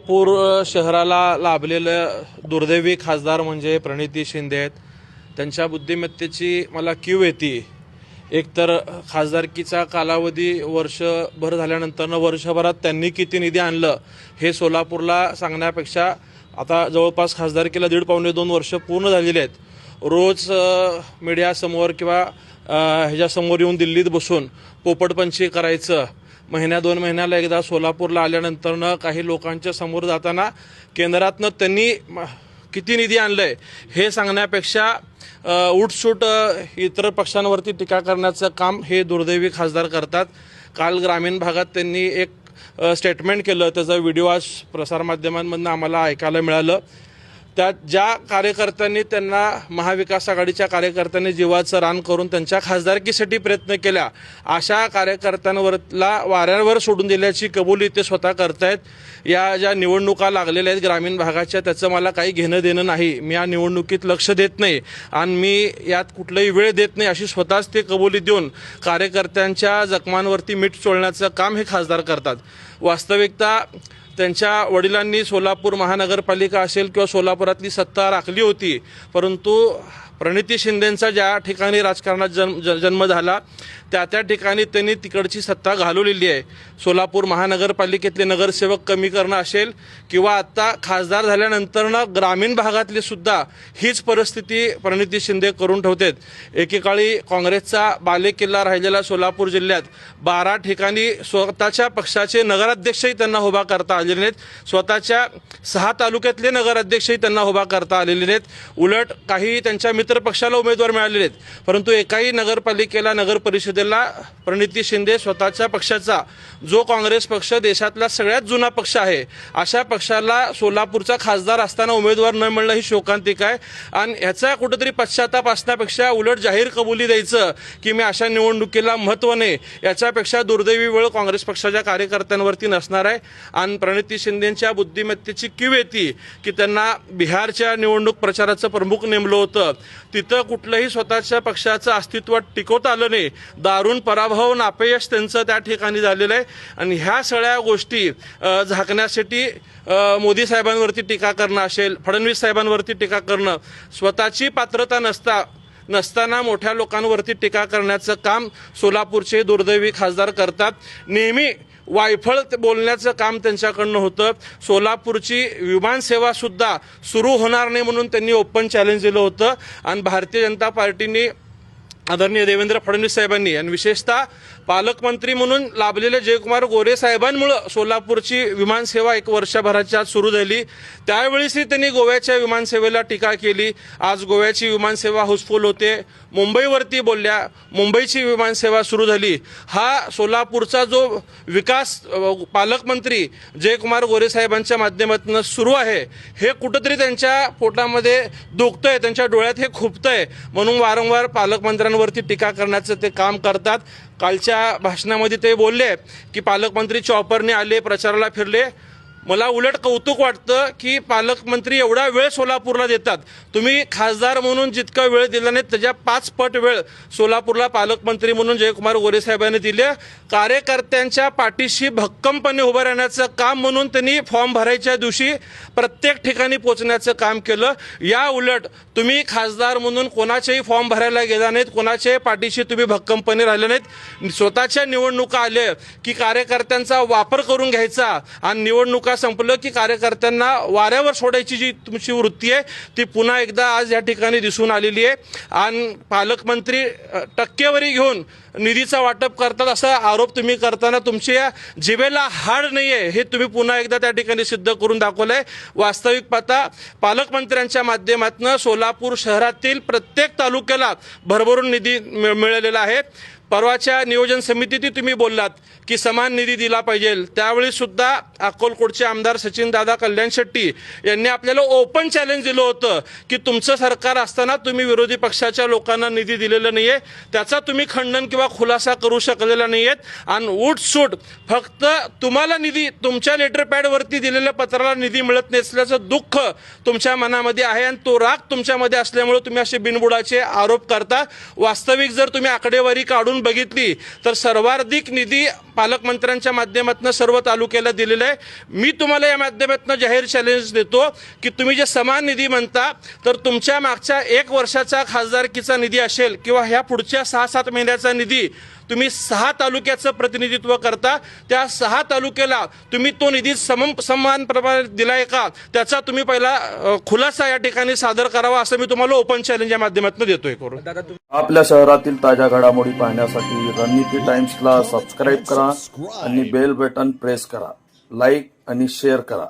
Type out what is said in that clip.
सोलापूर शहराला लाभलेले दुर्दैवी खासदार म्हणजे प्रणिती शिंदे आहेत। त्यांच्या बुद्धिमत्तेची मला कीव येते। एकतर खासदारकीचा कालावधी वर्षभर झाल्यानंतर वर्षभरात त्यांनी किती निधी आणलं हे सोलापूरला सांगण्यापेक्षा आता जवळपास खासदारकीला 1.5-2 वर्ष पूर्ण झालेले आहेत। रोज मीडियासमोर किंवा ह्याच्यासमोर येऊन दिल्लीत बसून पोपटपंची करायचं, महिन्या-2 महिन्याला एकदा सोलापूरला आल्यानंतर काही लोकांच्या समोर जाताना केंद्रातनं त्यांनी किती निधी आणलंय हे सांगण्यापेक्षा उठसूट इतर पक्षांवरती टीका करण्याचं काम हे दुर्दैवी खासदार करतात। काल ग्रामीण भागात त्यांनी एक स्टेटमेंट केलं, त्याचा व्हिडिओ आज प्रसारमाध्यमांमधून आम्हाला ऐकायला मिळालं। त्यात ज्या कार्यकर्त्यांनी त्यांना महाविकास आघाडीच्या कार्यकर्त्यांनी जीवाचं रान करून त्यांच्या खासदारकीसाठी प्रयत्न केला, अशा कार्यकर्त्यांवरला वाऱ्यावर सोडून दिल्याची कबुली ते स्वतः करतायत। या ज्या निवडणुका लागलेल्या आहेत ग्रामीण भागाच्या, त्याचं मला काही घेणं देणं नाही। मी या निवडणुकीत लक्ष देत नाही आणि मी यात कुठलाही वेळ देत नाही अशी स्वतःच ते कबुली देऊन कार्यकर्त्यांच्या जखमांवरती मीठ चोळण्याचं काम हे खासदार करतात। वास्तविकता त्यांच्या वडिलांनी सोलापूर महानगरपालिका असेल किंवा सोलापुरातली सत्ता राखली होती, परंतु प्रणिती शिंदेंचा ज्या ठिकाणी राजकारणात जन्म झाला त्या ठिकाणी त्यांनी तिकडची सत्ता घालवलेली आहे। सोलापूर महानगरपालिकेतले नगरसेवक कमी करणं असेल किंवा आता खासदार झाल्यानंतरनं ग्रामीण भागातली सुद्धा हीच परिस्थिती प्रणिती शिंदे करून ठेवतात। एकेकाळी काँग्रेसचा बालेकिल्ला राहिलेला सोलापूर जिल्ह्यात 12 ठिकाणी स्वतःच्या पक्षाचे नगराध्यक्षही त्यांना उभा करता आलेले नाहीत, स्वतःच्या 6 तालुक्यातले नगराध्यक्षही त्यांना उभा करता आलेले नाहीत। उलट काही त्यांच्या मित्र पक्षाला उमेदवार मिळालेले आहेत, परंतु एकाही नगरपालिकेला नगर परिषदेला प्रणिती शिंदे स्वतःच्या पक्षाचा, जो काँग्रेस पक्ष देशातला सगळ्यात जुना पक्ष आहे, अशा पक्षाला सोलापूरचा खासदार असताना उमेदवार न मिळणं ही शोकांतिका आहे। आणि ह्याचा कुठेतरी पश्चाताप असण्यापेक्षा उलट जाहीर कबुली द्यायचं की मी अशा निवडणुकीला महत्त्व नाही, याच्यापेक्षा दुर्दैवी वेळ काँग्रेस पक्षाच्या कार्यकर्त्यांवरती नसणार आहे। आणि प्रणिती शिंदेंच्या बुद्धिमत्तेची कीव येते की त्यांना बिहारच्या निवडणूक प्रचाराचं प्रमुख नेमलं होतं, तिथं कुठलंही स्वतःच्या पक्षाचं अस्तित्व टिकवता आलं नाही, दारुण पराभव अपयश त्यांचं त्या ठिकाणी झालेलं आहे। आणि ह्या सगळ्या गोष्टी झाकण्यासाठी मोदी साहेबांवरती टीका करणं असेल, फडणवीस साहेबांवरती टीका करणं, स्वतःची पात्रता नसताना मोठ्या लोकांवरती टीका करण्याचं काम सोलापूरचे दुर्दैवी खासदार करतात। नेहमी वायफळ बोलण्याचं काम त्यांच्याकडनं होतं। सोलापूरची विमानसेवा सुद्धा सुरू होणार नाही म्हणून त्यांनी ओपन चॅलेंज दिलं होतं। आणि भारतीय जनता पार्टीने आदरणीय देवेंद्र फडणवीस साहेबांनी आणि विशेषतः पालकमंत्री म्हणून लाभलेले जयकुमार गोरे साहेबांमुळे सोलापूरची विमानसेवा 1 वर्षभराच्या आत सुरू झाली। त्यावेळीसही त्यांनी गोव्याच्या विमानसेवेला टीका केली। आज गोव्याची विमानसेवा हाऊसफुल होते, मुंबईवरती बोलल्या, मुंबईची विमानसेवा सुरू झाली। हा सोलापूरचा जो विकास पालकमंत्री जयकुमार गोरे साहेबांच्या माध्यमातून सुरू आहे, हे कुठंतरी त्यांच्या पोटामध्ये दुखतंय, त्यांच्या डोळ्यात हे खुपतंय, म्हणून वारंवार पालकमंत्र्यांवरती टीका करण्याचं ते काम करतात। कालच्या भाषणामध्ये ते बोलले की पालकमंत्री चॉपरने आले, प्रचाराला फिरले। मला उलट कौतुक वाटतं की पालकमंत्री एवढा वेळ सोलापूरला देतात। तुम्ही खासदार म्हणून जितका वेळ दिला नाही त्याच्या 5 पट वेळ सोलापूरला पालकमंत्री म्हणून जयकुमार गोरे साहेबांनी दिले। कार्यकर्त्यांच्या पाठीशी भक्कमपणे उभं राहण्याचं काम म्हणून त्यांनी फॉर्म भरायच्या दिवशी प्रत्येक ठिकाणी पोहोचण्याचं काम केलं। या उलट तुम्ही खासदार म्हणून कोणाचेही फॉर्म भरायला गेला नाहीत, कोणाच्याही पाठीशी तुम्ही भक्कमपणे राहिले नाहीत। स्वतःच्या निवडणुका आल्या की कार्यकर्त्यांचा वापर करून घ्यायचा आणि निवडणुका संपलं की कार्यकर्त्यांना वाऱ्यावर सोडायची जी तुमची वृत्ती आहे ती पुन्हा एकदा आज या ठिकाणी दिसून आलेली आहे। आणि पालकमंत्री टक्केवारी घेऊन निधीचा वाटप करतात असा आरोप तुम्ही करताना तुमच्या जिभेला हाड नाही आहे हे तुम्ही पुन्हा एकदा त्या ठिकाणी सिद्ध करून दाखवलंय। वास्तविक पाहता पालकमंत्र्यांच्या माध्यमातून सोलापूर शहरातील प्रत्येक तालुक्याला भरभरून निधी मिळालेला आहे। परवाच्या नियोजन समितीत तुम्ही बोललात की समान निधी दिला पाहिजे, त्यावेळी सुद्धा अक्कलकोटचे आमदार सचिनदादा कल्याण शेट्टी यांनी आपल्याला ओपन चॅलेंज दिलं होतं की तुमचं सरकार असताना तुम्ही विरोधी पक्षाच्या लोकांना निधी दिलेला नाहीये, त्याचा तुम्ही खंडन किंवा खुलासा करू शकलेला नाहीयेत। आणि उठसूट फक्त तुम्हाला निधी, तुमच्या लेटर पॅडवरती दिलेल्या पत्राला निधी मिळत नसल्याचं दुःख तुमच्या मनामध्ये आहे आणि तो राग तुमच्यामध्ये असल्यामुळे तुम्ही असे बिनबुडाचे आरोप करता। वास्तविक जर तुम्ही आकडेवारी काढून काढून बघितली तर सर्वाधिक निधी पालकमंत्र्यांच्या माध्यमातून सर्व तालुक्याला दिलेला आहे. मी तुम्हाला या माध्यमातून जाहीर चॅलेंज देतो की तुम्ही जे समान निधी म्हणता तर तुमच्या मागच्या 1 वर्षाचा खासदारकीचा निधी असेल किंवा ह्या पुढच्या 6-7 महिन्याचा निधी तुम्ही 6 तालुक्याचं प्रतिनिधित्व करता, त्या 6 तालुक्याला तुम्ही तो निधी समान प्रमाणात दिलाय का त्याचा तुम्ही पहिला खुलासा या ठिकाणी सादर करावा असं मी तुम्हाला ओपन चॅलेंज या माध्यमातून देतोय करून. आपल्या शहरातील ताज्या घडामोडी पाहण्यासाठी रणनीती टाइम्सला सबस्क्राईब करा आणि बेल बटन प्रेस करा. लाईक आणि शेअर करा.